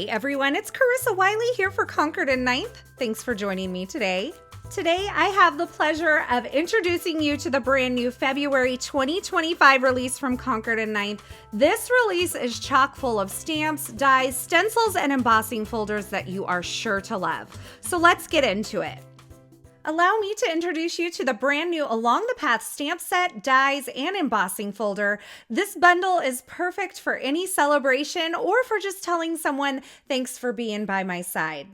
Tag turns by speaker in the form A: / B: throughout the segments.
A: everyone, it's Carissa Wiley here for Concord and Ninth. Thanks for joining me today. Today, I have the pleasure of introducing you to the brand new February 2025 release from Concord and Ninth. This release is chock full of stamps, dies, stencils, and embossing folders that you are sure to love. So let's get into it. Allow me to introduce you to the brand new Along the Path stamp set, dies, and embossing folder. This bundle is perfect for any celebration or for just telling someone, thanks for being by my side.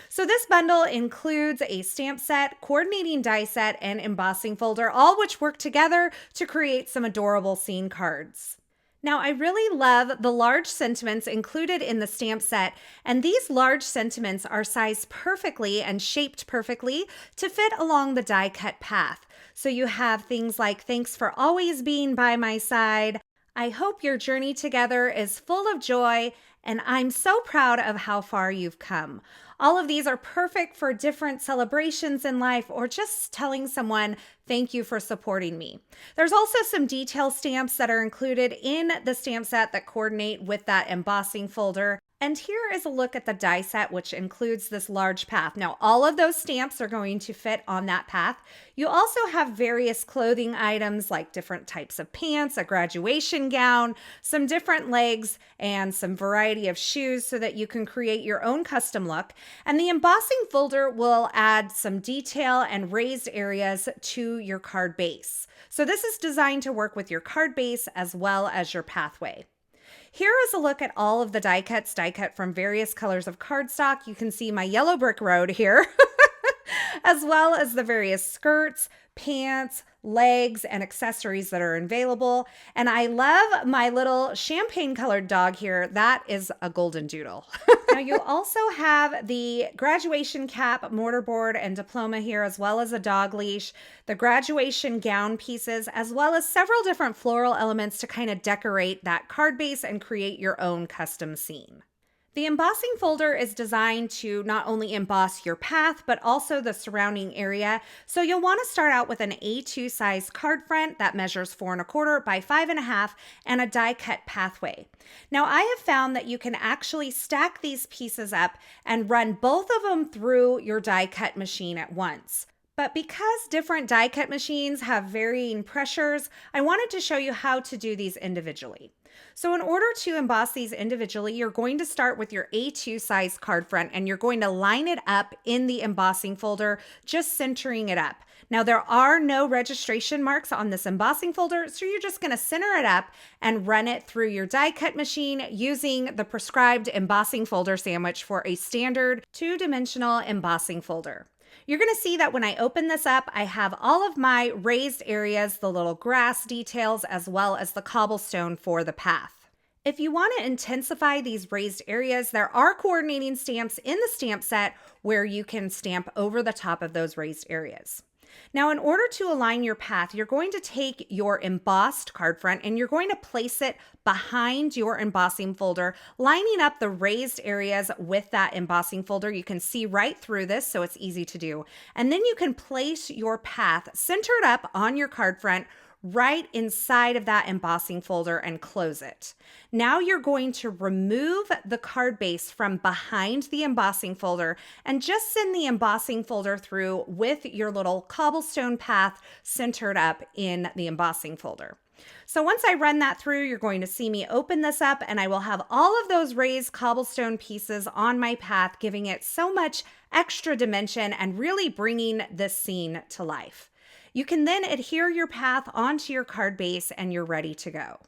A: So this bundle includes a stamp set, coordinating die set, and embossing folder, all which work together to create some adorable scene cards. Now, I really love the large sentiments included in the stamp set, and these large sentiments are sized perfectly and shaped perfectly to fit along the die cut path. So you have things like, thanks for always being by my side, I hope your journey together is full of joy, and I'm so proud of how far you've come. All of these are perfect for different celebrations in life or just telling someone, thank you for supporting me. There's also some detail stamps that are included in the stamp set that coordinate with that embossing folder. And here is a look at the die set, which includes this large path. Now, all of those stamps are going to fit on that path. You also have various clothing items like different types of pants, a graduation gown, some different legs, and some variety of shoes so that you can create your own custom look. And the embossing folder will add some detail and raised areas to your card base. So this is designed to work with your card base as well as your pathway. Here is a look at all of the die cuts, die cut from various colors of cardstock. You can see my yellow brick road here, as well as the various skirts, pants, legs, and accessories that are available. And I love my little champagne colored dog here. That is a golden doodle. Now you also have the graduation cap, mortarboard, and diploma here, as well as a dog leash, the graduation gown pieces, as well as several different floral elements to kind of decorate that card base and create your own custom scene. The embossing folder is designed to not only emboss your path, but also the surrounding area. So you'll want to start out with an A2 size card front that measures 4 1/4 by 5 1/2 and a die cut pathway. Now I have found that you can actually stack these pieces up and run both of them through your die cut machine at once. But because different die cut machines have varying pressures, I wanted to show you how to do these individually. So in order to emboss these individually, you're going to start with your A2 size card front and you're going to line it up in the embossing folder, just centering it up. Now there are no registration marks on this embossing folder, so you're just going to center it up and run it through your die cut machine using the prescribed embossing folder sandwich for a standard 2-dimensional embossing folder. You're going to see that when I open this up, I have all of my raised areas, the little grass details, as well as the cobblestone for the path. If you want to intensify these raised areas, there are coordinating stamps in the stamp set where you can stamp over the top of those raised areas. Now, in order to align your path, you're going to take your embossed card front and you're going to place it behind your embossing folder, lining up the raised areas with that embossing folder. You can see right through this, so it's easy to do. And then you can place your path centered up on your card front right inside of that embossing folder and close it. Now you're going to remove the card base from behind the embossing folder and just send the embossing folder through with your little cobblestone path centered up in the embossing folder. So once I run that through, you're going to see me open this up and I will have all of those raised cobblestone pieces on my path, giving it so much extra dimension and really bringing this scene to life. You can then adhere your path onto your card base and you're ready to go.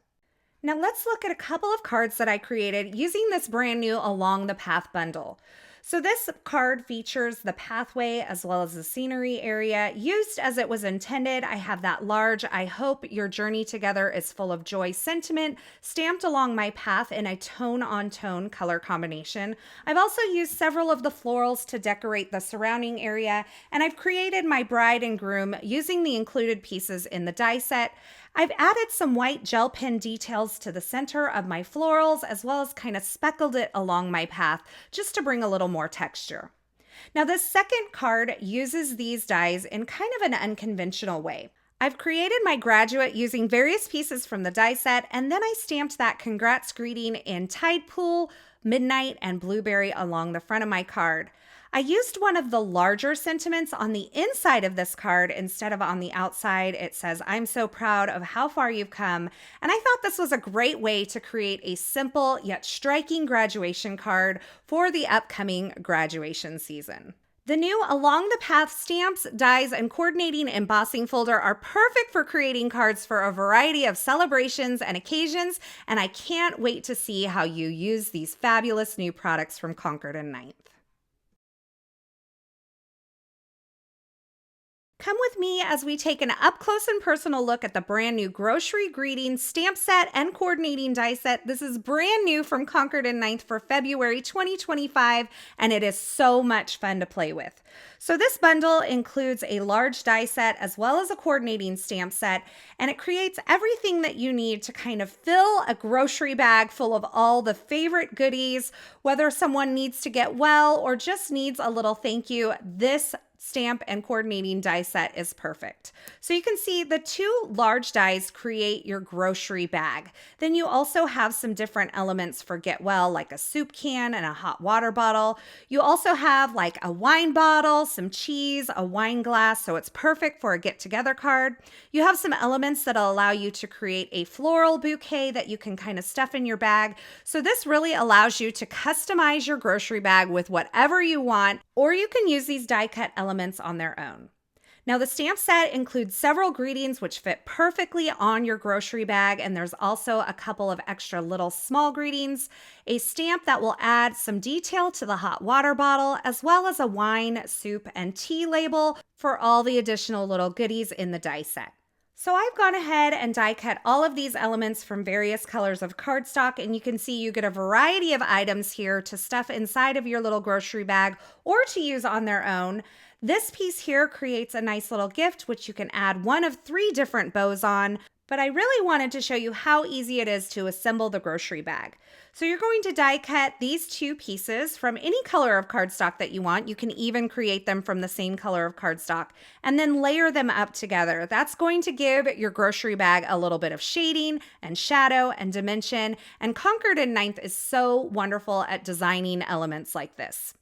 A: Now let's look at a couple of cards that I created using this brand new Along the Path bundle. So this card features the pathway as well as the scenery area used as it was intended. I have that large, I hope your journey together is full of joy sentiment stamped along my path in a tone-on-tone color combination. I've also used several of the florals to decorate the surrounding area, and I've created my bride and groom using the included pieces in the die set. I've added some white gel pen details to the center of my florals, as well as kind of speckled it along my path just to bring a little more texture. Now this second card uses these dies in kind of an unconventional way. I've created my graduate using various pieces from the die set, and then I stamped that congrats greeting in Tide Pool, midnight, and blueberry along the front of my card. I used one of the larger sentiments on the inside of this card instead of on the outside. It says, "I'm so proud of how far you've come." And I thought this was a great way to create a simple yet striking graduation card for the upcoming graduation season. The new Along the Path stamps, dies, and coordinating embossing folder are perfect for creating cards for a variety of celebrations and occasions, and I can't wait to see how you use these fabulous new products from Concord and Ninth. Come with me as we take an up-close and personal look at the brand new Grocery Greetings stamp set and coordinating die set. This is brand new from Concord and Ninth for February 2025, and it is so much fun to play with. So this bundle includes a large die set as well as a coordinating stamp set, and it creates everything that you need to kind of fill a grocery bag full of all the favorite goodies, whether someone needs to get well or just needs a little thank you. This stamp and coordinating die set is perfect. So you can see the two large dies create your grocery bag. Then you also have some different elements for get well, like a soup can and a hot water bottle. You also have like a wine bottle, some cheese, a wine glass, so it's perfect for a get-together card. You have some elements that'll allow you to create a floral bouquet that you can kind of stuff in your bag. So this really allows you to customize your grocery bag with whatever you want, or you can use these die cut elements on their own. Now the stamp set includes several greetings which fit perfectly on your grocery bag, and there's also a couple of extra little small greetings, a stamp that will add some detail to the hot water bottle, as well as a wine, soup, and tea label for all the additional little goodies in the die set. So I've gone ahead and die cut all of these elements from various colors of cardstock, and you can see you get a variety of items here to stuff inside of your little grocery bag or to use on their own. This piece here creates a nice little gift, which you can add one of 3 different bows on, but I really wanted to show you how easy it is to assemble the grocery bag. So you're going to die cut these 2 pieces from any color of cardstock that you want. You can even create them from the same color of cardstock and then layer them up together. That's going to give your grocery bag a little bit of shading and shadow and dimension, and Concord and Ninth is so wonderful at designing elements like this.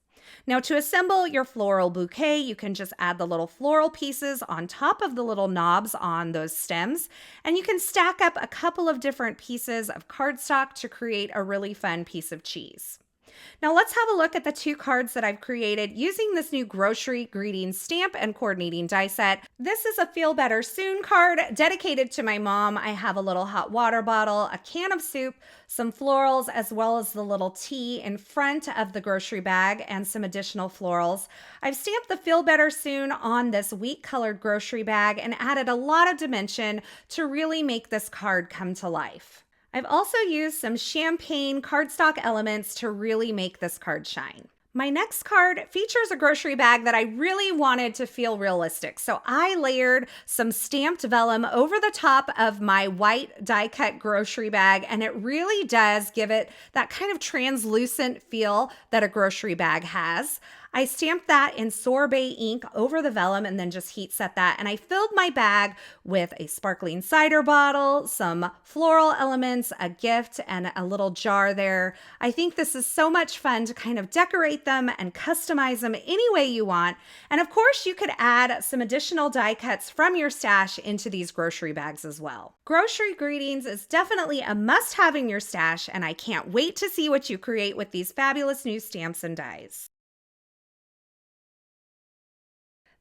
A: Now to assemble your floral bouquet, you can just add the little floral pieces on top of the little knobs on those stems, and you can stack up a couple of different pieces of cardstock to create a really fun piece of cheese. Now let's have a look at the 2 cards that I've created using this new Grocery Greetings stamp and coordinating die set. This is a Feel Better Soon card dedicated to my mom. I have a little hot water bottle, a can of soup, some florals, as well as the little tea in front of the grocery bag and some additional florals. I've stamped the Feel Better Soon on this wheat colored grocery bag and added a lot of dimension to really make this card come to life. I've also used some champagne cardstock elements to really make this card shine. My next card features a grocery bag that I really wanted to feel realistic, so I layered some stamped vellum over the top of my white die-cut grocery bag, and it really does give it that kind of translucent feel that a grocery bag has. I stamped that in sorbet ink over the vellum and then just heat set that. And I filled my bag with a sparkling cider bottle, some floral elements, a gift, and a little jar there. I think this is so much fun to kind of decorate them and customize them any way you want. And of course, you could add some additional die cuts from your stash into these grocery bags as well. Grocery Greetings is definitely a must-have in your stash, and I can't wait to see what you create with these fabulous new stamps and dies.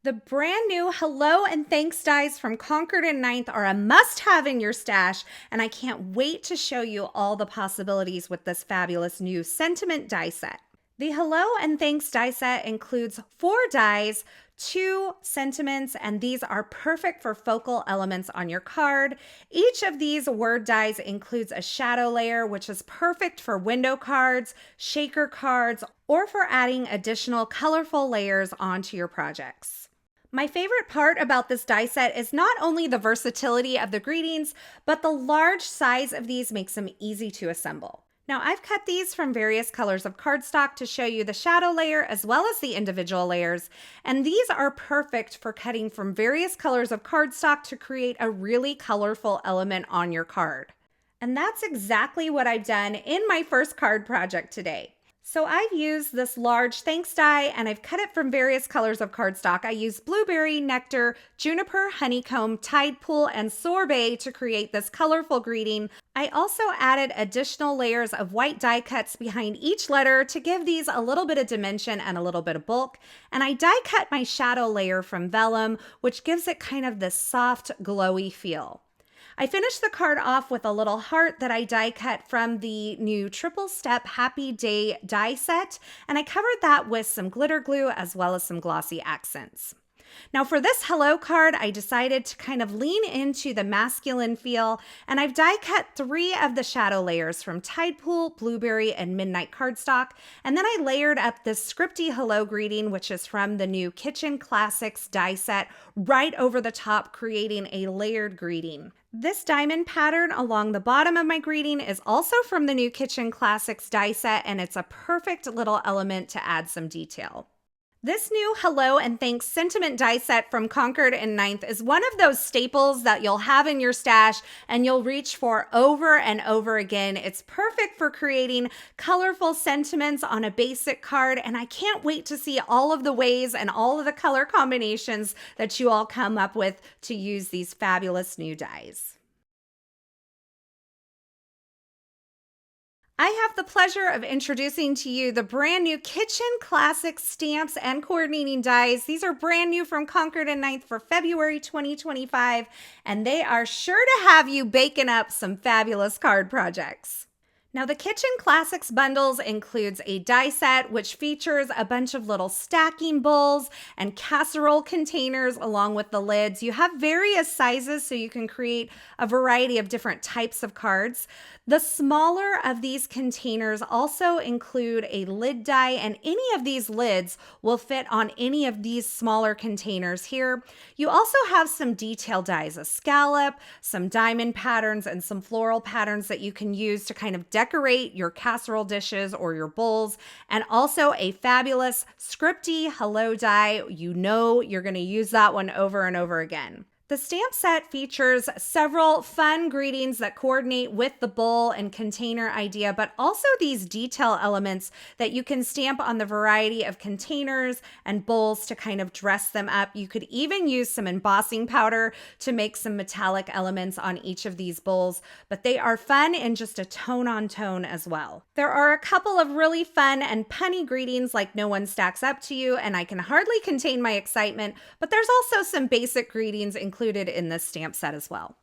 A: The brand new Hello and Thanks dies from Concord and Ninth are a must-have in your stash, and I can't wait to show you all the possibilities with this fabulous new sentiment die set. The Hello and Thanks die set includes 4 dies, 2 sentiments, and these are perfect for focal elements on your card. Each of these word dies includes a shadow layer, which is perfect for window cards, shaker cards, or for adding additional colorful layers onto your projects. My favorite part about this die set is not only the versatility of the greetings, but the large size of these makes them easy to assemble. Now I've cut these from various colors of cardstock to show you the shadow layer as well as the individual layers, and these are perfect for cutting from various colors of cardstock to create a really colorful element on your card. And that's exactly what I've done in my first card project today. So I've used this large thanks die and I've cut it from various colors of cardstock. I used blueberry, nectar, juniper, honeycomb, tide pool, and sorbet to create this colorful greeting. I also added additional layers of white die cuts behind each letter to give these a little bit of dimension and a little bit of bulk. And I die cut my shadow layer from vellum, which gives it kind of this soft, glowy feel. I finished the card off with a little heart that I die cut from the new Triple Step Happy Day die set, and I covered that with some glitter glue as well as some glossy accents. Now for this hello card, I decided to kind of lean into the masculine feel, and I've die cut 3 of the shadow layers from Tide Pool, Blueberry, and Midnight cardstock, and then I layered up this scripty hello greeting, which is from the new Kitchen Classics die set, right over the top, creating a layered greeting. This diamond pattern along the bottom of my greeting is also from the new Kitchen Classics die set, and it's a perfect little element to add some detail. This new Hello and Thanks sentiment die set from Concord and Ninth is one of those staples that you'll have in your stash and you'll reach for over and over again. It's perfect for creating colorful sentiments on a basic card, and I can't wait to see all of the ways and all of the color combinations that you all come up with to use these fabulous new dies. I have the pleasure of introducing to you the brand new Kitchen Classic stamps and coordinating dies. These are brand new from Concord and Ninth for February 2025, and they are sure to have you baking up some fabulous card projects. Now, the Kitchen Classics bundles includes a die set, which features a bunch of little stacking bowls and casserole containers along with the lids. You have various sizes, so you can create a variety of different types of cards. The smaller of these containers also include a lid die, and any of these lids will fit on any of these smaller containers here. You also have some detail dies, a scallop, some diamond patterns, and some floral patterns that you can use to kind of decorate your casserole dishes or your bowls, and also a fabulous scripty hello die. You know you're going to use that one over and over again. The stamp set features several fun greetings that coordinate with the bowl and container idea, but also these detail elements that you can stamp on the variety of containers and bowls to kind of dress them up. You could even use some embossing powder to make some metallic elements on each of these bowls, but they are fun in just a tone on tone as well. There are a couple of really fun and punny greetings like No One Stacks Up to You and I Can Hardly Contain My Excitement, but there's also some basic greetings included in this stamp set as well.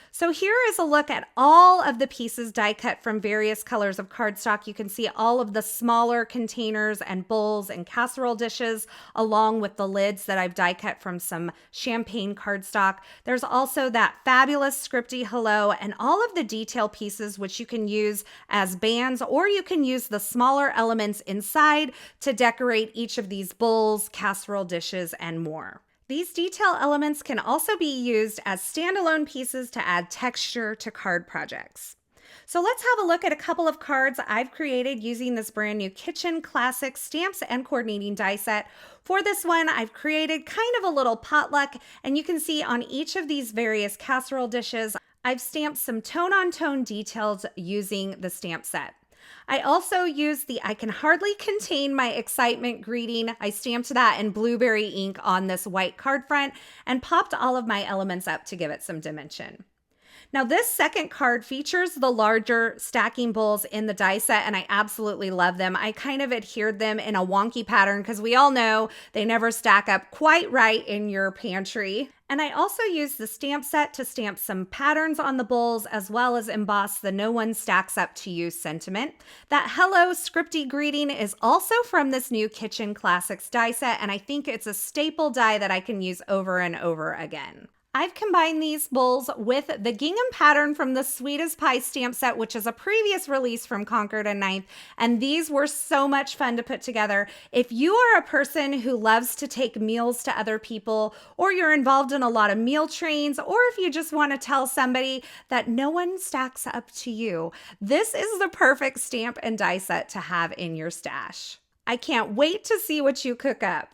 A: So here is a look at all of the pieces die cut from various colors of cardstock. You can see all of the smaller containers and bowls and casserole dishes along with the lids that I've die cut from some champagne cardstock. There's also that fabulous scripty hello and all of the detail pieces which you can use as bands, or you can use the smaller elements inside to decorate each of these bowls, casserole dishes, and more. These detail elements can also be used as standalone pieces to add texture to card projects. So let's have a look at a couple of cards I've created using this brand new Kitchen Classic stamps and coordinating die set. For this one, I've created kind of a little potluck, and you can see on each of these various casserole dishes, I've stamped some tone-on-tone details using the stamp set. I also used the I Can Hardly Contain My Excitement greeting. I stamped that in blueberry ink on this white card front and popped all of my elements up to give it some dimension. Now this second card features the larger stacking bowls in the die set, and I absolutely love them. I kind of adhered them in a wonky pattern because we all know they never stack up quite right in your pantry. And I also used the stamp set to stamp some patterns on the bowls as well as emboss the No One Stacks Up to You sentiment. That hello scripty greeting is also from this new Kitchen Classics die set, and I think it's a staple die that I can use over and over again. I've combined these bowls with the gingham pattern from the Sweet as Pie stamp set, which is a previous release from Concord and Ninth, and these were so much fun to put together. If you are a person who loves to take meals to other people, or you're involved in a lot of meal trains, or if you just want to tell somebody that no one stacks up to you, this is the perfect stamp and die set to have in your stash. I can't wait to see what you cook up.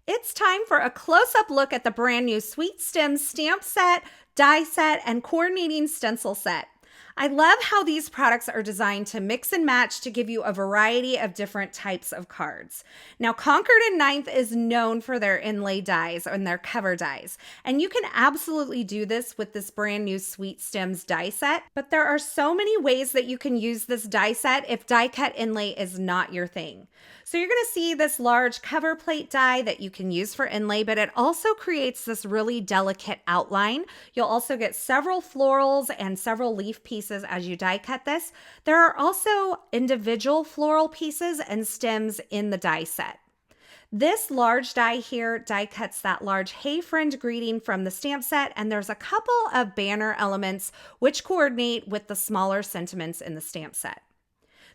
A: It's time for a close-up look at the brand new Sweet Stems stamp set, die set, and coordinating stencil set. I love how these products are designed to mix and match to give you a variety of different types of cards. Now, Concord and Ninth is known for their inlay dies and their cover dies, and you can absolutely do this with this brand new Sweet Stems die set, but there are so many ways that you can use this die set if die cut inlay is not your thing. So you're going to see this large cover plate die that you can use for inlay, but it also creates this really delicate outline. You'll also get several florals and several leaf pieces as you die cut this. There are also individual floral pieces and stems in the die set. This large die here die cuts that large Hey Friend greeting from the stamp set, and there's a couple of banner elements which coordinate with the smaller sentiments in the stamp set.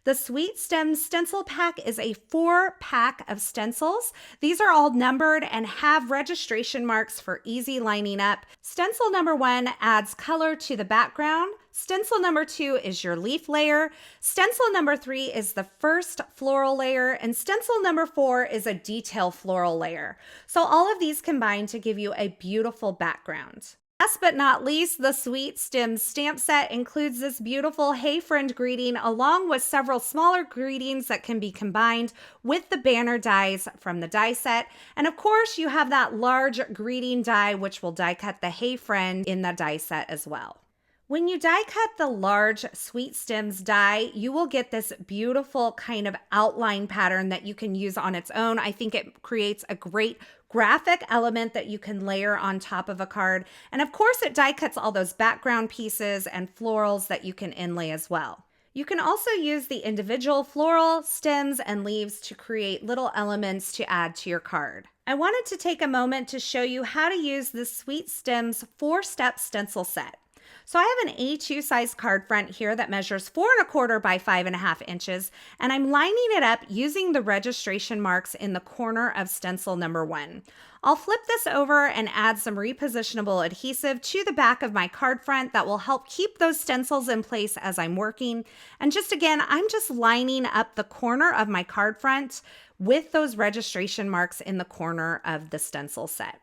A: The Sweet Stems stencil pack is a 4-pack of stencils. These are all numbered and have registration marks for easy lining up. Stencil number 1 adds color to the background. Stencil number 2 is your leaf layer. Stencil number 3 is the first floral layer, and stencil number 4 is a detail floral layer. So all of these combine to give you a beautiful background. Last but not least, the Sweet Stems stamp set includes this beautiful Hey Friend greeting along with several smaller greetings that can be combined with the banner dies from the die set. And of course, you have that large greeting die which will die cut the Hey Friend in the die set as well. When you die cut the large Sweet Stems die, you will get this beautiful kind of outline pattern that you can use on its own. I think it creates a great graphic element that you can layer on top of a card. And of course, it die cuts all those background pieces and florals that you can inlay as well. You can also use the individual floral, stems, and leaves to create little elements to add to your card. I wanted to take a moment to show you how to use this Sweet Stems 4-step stencil set. So I have an A2 size card front here that measures 4¼ by 5½ inches, and I'm lining it up using the registration marks in the corner of stencil number 1. I'll flip this over and add some repositionable adhesive to the back of my card front that will help keep those stencils in place as I'm working. And I'm just lining up the corner of my card front with those registration marks in the corner of the stencil set.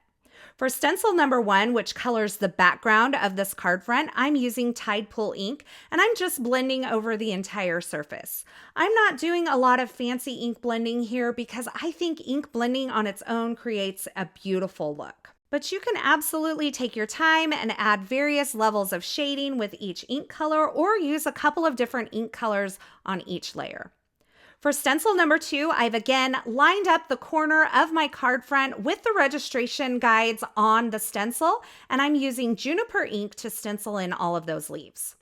A: For stencil number 1, which colors the background of this card front, I'm using Tide Pool ink, and I'm just blending over the entire surface. I'm not doing a lot of fancy ink blending here because I think ink blending on its own creates a beautiful look. But you can absolutely take your time and add various levels of shading with each ink color, or use a couple of different ink colors on each layer. For stencil number 2, I've again lined up the corner of my card front with the registration guides on the stencil, and I'm using Juniper ink to stencil in all of those leaves.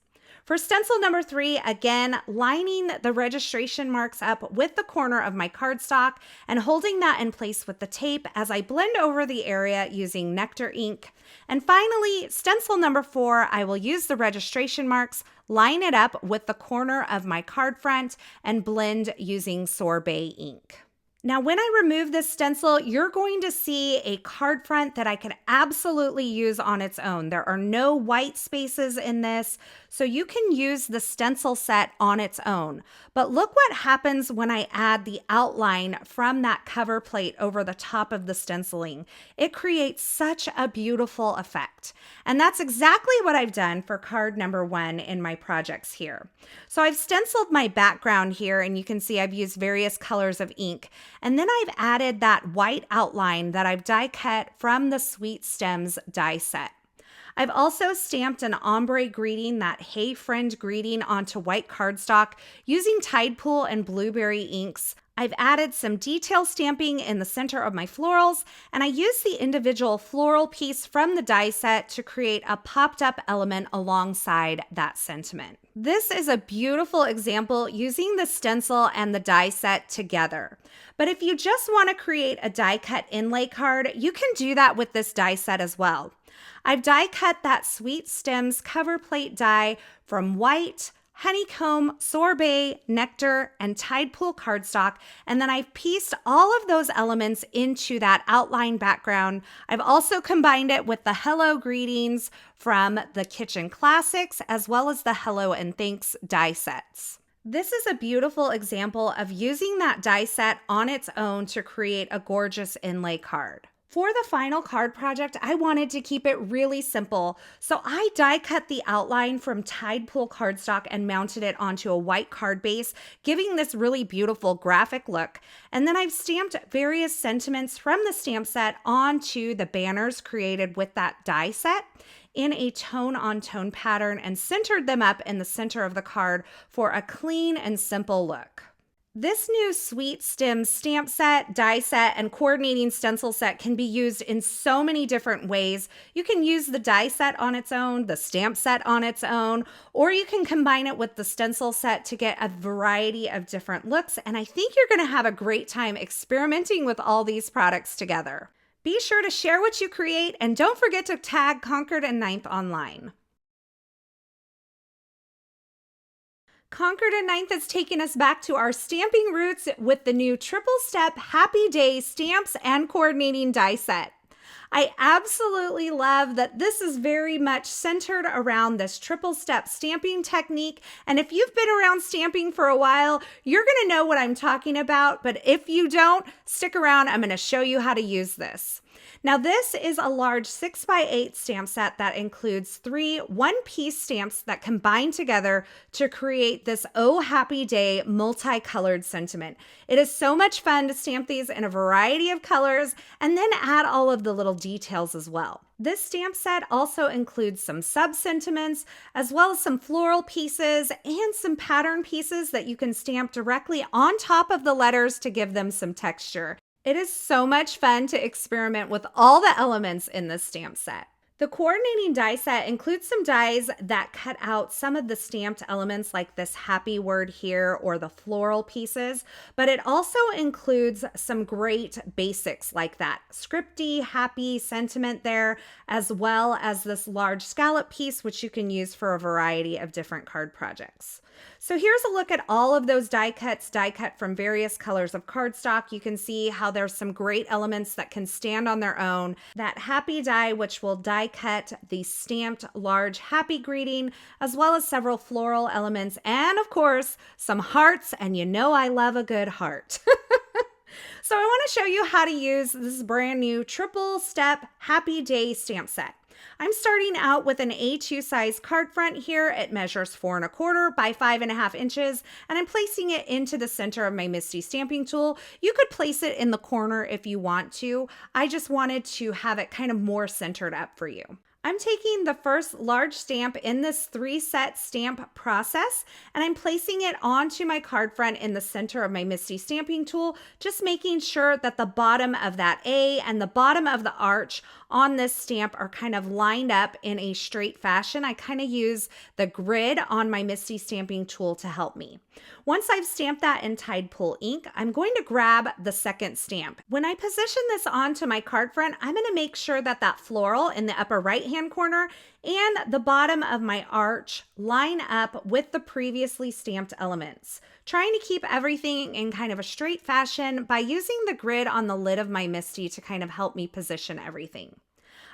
A: For stencil number 3, again, lining the registration marks up with the corner of my cardstock and holding that in place with the tape as I blend over the area using Nectar ink. And finally, stencil number 4, I will use the registration marks, line it up with the corner of my card front, and blend using Sorbet ink. Now, when I remove this stencil, you're going to see a card front that I can absolutely use on its own. There are no white spaces in this, so you can use the stencil set on its own. But look what happens when I add the outline from that cover plate over the top of the stenciling. It creates such a beautiful effect. And that's exactly what I've done for card number 1 in my projects here. So I've stenciled my background here, and you can see I've used various colors of ink. And then I've added that white outline that I've die cut from the Sweet Stems die set. I've also stamped an ombre greeting, that Hey Friend greeting, onto white cardstock using Tide Pool and Blueberry inks. I've added some detail stamping in the center of my florals, and I used the individual floral piece from the die set to create a popped up element alongside that sentiment. This is a beautiful example using the stencil and the die set together. But if you just want to create a die cut inlay card, you can do that with this die set as well. I've die cut that Sweet Stems cover plate die from white, honeycomb, sorbet, nectar, and Tide Pool cardstock, and then I've pieced all of those elements into that outline background. I've also combined it with the Hello Greetings from the Kitchen Classics, as well as the Hello and Thanks die sets. This is a beautiful example of using that die set on its own to create a gorgeous inlay card. For the final card project, I wanted to keep it really simple, so I die cut the outline from Tide Pool cardstock and mounted it onto a white card base, giving this really beautiful graphic look. And then I've stamped various sentiments from the stamp set onto the banners created with that die set in a tone-on-tone pattern and centered them up in the center of the card for a clean and simple look. This new Sweet Stems stamp set, die set, and coordinating stencil set can be used in so many different ways. You can use the die set on its own, the stamp set on its own, or you can combine it with the stencil set to get a variety of different looks. And I think you're going to have a great time experimenting with all these products together. Be sure to share what you create and don't forget to tag Concord and 9th online. Concord and 9th is taking us back to our stamping roots with the new Triple Step Happy Day stamps and coordinating die set. I absolutely love that this is very much centered around this triple step stamping technique. And if you've been around stamping for a while, you're going to know what I'm talking about. But if you don't, stick around. I'm going to show you how to use this. Now, this is a large 6x8 stamp set that includes 3 one-piece stamps that combine together to create this Oh Happy Day multicolored sentiment. It is so much fun to stamp these in a variety of colors and then add all of the little details as well. This stamp set also includes some sub-sentiments, as well as some floral pieces and some pattern pieces that you can stamp directly on top of the letters to give them some texture. It is so much fun to experiment with all the elements in this stamp set. The coordinating die set includes some dies that cut out some of the stamped elements like this happy word here or the floral pieces, but it also includes some great basics like that scripty, happy sentiment there, as well as this large scallop piece, which you can use for a variety of different card projects. So here's a look at all of those die cuts, die cut from various colors of cardstock. You can see how there's some great elements that can stand on their own. That happy die, which will die cut the stamped large happy greeting, as well as several floral elements, and of course, some hearts, and you know I love a good heart. So I want to show you how to use this brand new triple step Happy Day stamp set. I'm starting out with an A2 size card front here. It measures 4 1/4 by 5.5 inches, and I'm placing it into the center of my Misty stamping tool. You could place it in the corner if you want to. I just wanted to have it kind of more centered up for you. I'm taking the first large stamp in this 3-set stamp process, and I'm placing it onto my card front in the center of my Misty stamping tool, just making sure that the bottom of that A and the bottom of the arch on this stamp are kind of lined up in a straight fashion. I kind of use the grid on my Misty stamping tool to help me. Once I've stamped that in Tide Pool ink, I'm going to grab the second stamp. When I position this onto my card front, I'm going to make sure that that floral in the upper right-hand corner and the bottom of my arch line up with the previously stamped elements. Trying to keep everything in kind of a straight fashion by using the grid on the lid of my Misty to kind of help me position everything.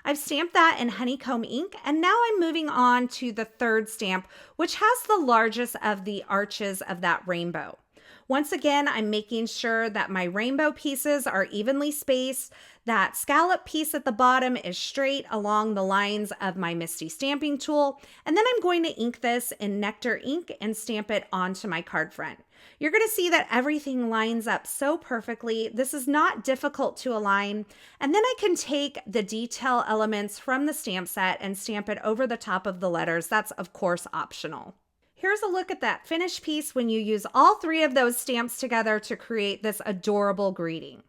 A: I've stamped that in honeycomb ink, and now I'm moving on to the third stamp, which has the largest of the arches of that rainbow. Once again, I'm making sure that my rainbow pieces are evenly spaced. That scallop piece at the bottom is straight along the lines of my Misty stamping tool. And then I'm going to ink this in Nectar ink and stamp it onto my card front. You're going to see that everything lines up so perfectly. This is not difficult to align. And then I can take the detail elements from the stamp set and stamp it over the top of the letters. That's, of course, optional. Here's a look at that finished piece when you use all 3 of those stamps together to create this adorable greeting.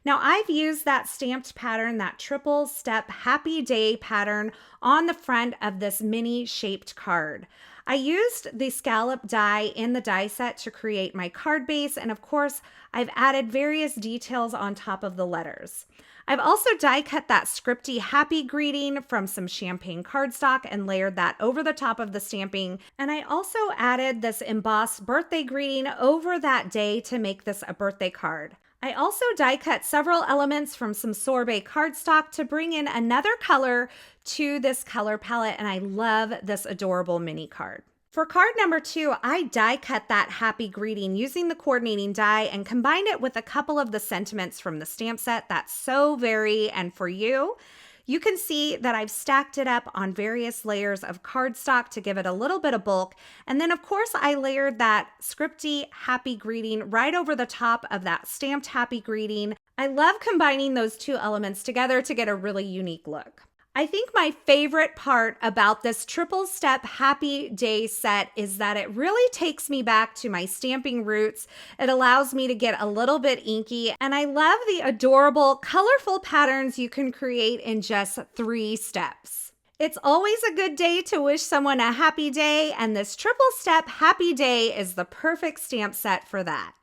A: Now I've used that stamped pattern, that triple step Happy Day pattern on the front of this mini shaped card. I used the scallop die in the die set to create my card base, and of course I've added various details on top of the letters. I've also die cut that scripty happy greeting from some champagne cardstock and layered that over the top of the stamping. And I also added this embossed birthday greeting over that day to make this a birthday card. I also die cut several elements from some sorbet cardstock to bring in another color to this color palette, and I love this adorable mini card. For card number 2, I die cut that happy greeting using the coordinating die and combined it with a couple of the sentiments from the stamp set. That's So Very and For You. You can see that I've stacked it up on various layers of cardstock to give it a little bit of bulk. And then, of course, I layered that scripty happy greeting right over the top of that stamped happy greeting. I love combining those two elements together to get a really unique look. I think my favorite part about this triple step happy day set is that it really takes me back to my stamping roots. It allows me to get a little bit inky, and I love the adorable, colorful patterns you can create in just 3 steps. It's always a good day to wish someone a happy day, and this triple step happy day is the perfect stamp set for that.